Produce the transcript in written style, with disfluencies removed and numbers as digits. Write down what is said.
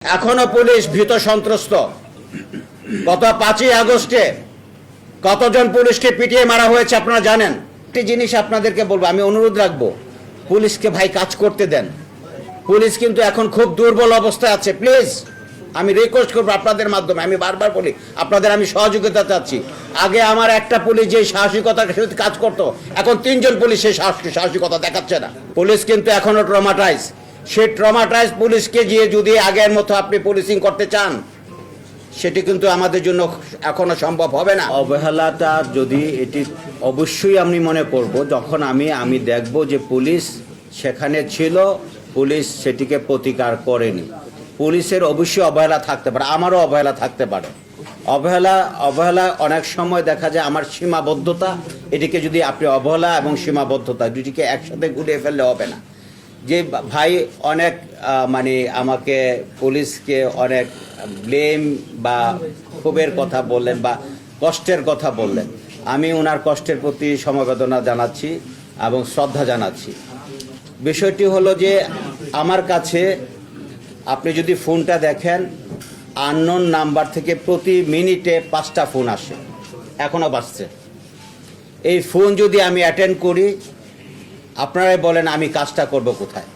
এখনো পুলিশ ভীত সন্ত্রস্ত। গত 5ই আগস্টে কতজন পুলিশকে পিটিয়ে মারা হয়েছে আপনারা জানেন। একটি জিনিস আপনাদেরকে বলবো, আমি অনুরোধ রাখবো, পুলিশকে ভাই কাজ করতে দেন। পুলিশ কিন্তু এখন খুব দুর্বল অবস্থায় আছে। প্লিজ আমি রিকোয়েস্ট করবো আপনাদের মাধ্যমে, আমি বারবার বলি আপনাদের আমি সহযোগিতা চাচ্ছি। আগে আমার একটা পুলিশ যে সাহসিকতার সাথে কাজ করতো, এখন 3জন পুলিশ সেই সাহসিকতা দেখাচ্ছে না। পুলিশ কিন্তু এখনো ট্রমাটাইজ। সেই ট্রমাটাইজ পুলিশকে গিয়ে যদি আগের মতো আপনি পুলিশিং করতে চান, সেটি কিন্তু আমাদের জন্য এখনো সম্ভব হবে না। অবহেলাটা যদি এটি অবশ্যই আমি মনে করব, যখন আমি দেখব যে পুলিশ সেখানে ছিল, পুলিশ সেটিকে প্রতিকার করেনি। পুলিশের অবশ্যই অবহেলা থাকতে পারে, আমারও অবহেলা থাকতে পারে। অবহেলা অনেক সময় দেখা যায় আমার সীমাবদ্ধতা, এটিকে যদি আপনি অবহেলা এবং সীমাবদ্ধতা দুটিকে একসাথে ঘুরিয়ে ফেললে হবে না। যে ভাই অনেক আমাকে পুলিশকে অনেক ব্লেম বা ক্ষোভের কথা বললেন বা কষ্টের কথা বললেন, আমি ওনার কষ্টের প্রতি সমবেদনা জানাচ্ছি এবং শ্রদ্ধা জানাচ্ছি। বিষয়টি হলো যে আমার কাছে আপনি যদি ফোনটা দেখেন, আননোন নাম্বার থেকে প্রতি মিনিটে 5টা ফোন আসে, এখনও বাজছে। এই ফোন যদি আমি অ্যাটেন্ড করি, আপনারাই বলেন আমি কাজটা করব কোথায়?